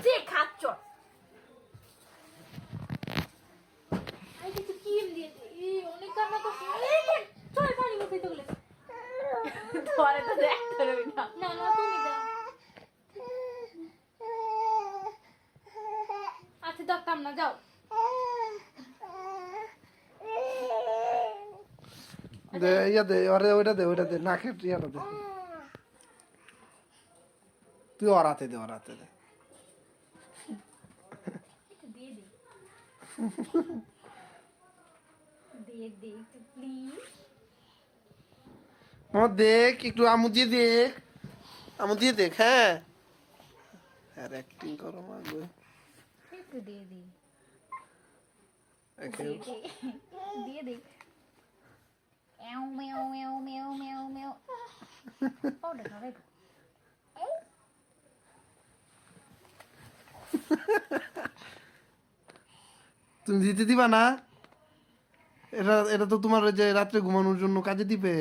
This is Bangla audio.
যে খাচ্ছ আই কিছু কিম দিয়ে দে অনেক কান্না করছিস চল পানি মুখে তো গেলে তোরে তো দেখতে রবি না না না তুমি দাও আচ্ছা দেখতাম না যাও দে ইয়া দে আরে ওইটা দে নাকে ইয়াটা দে তুই ওরাতে দে দিয়ে দে দিয়ে দে প্লিজ আমার দেখ একটু আমু দিয়ে দেখ হ্যাঁ আর অ্যাক্টিং করো মা গো একটু দিয়ে দে Okay. দিয়ে দে এও মেও মেও মেও মেও মেও পাউডার খাবে তুমি দিতে দিবা না এটা তো তোমার ওই যে রাত্রে ঘুমানোর জন্য কাজে দিবে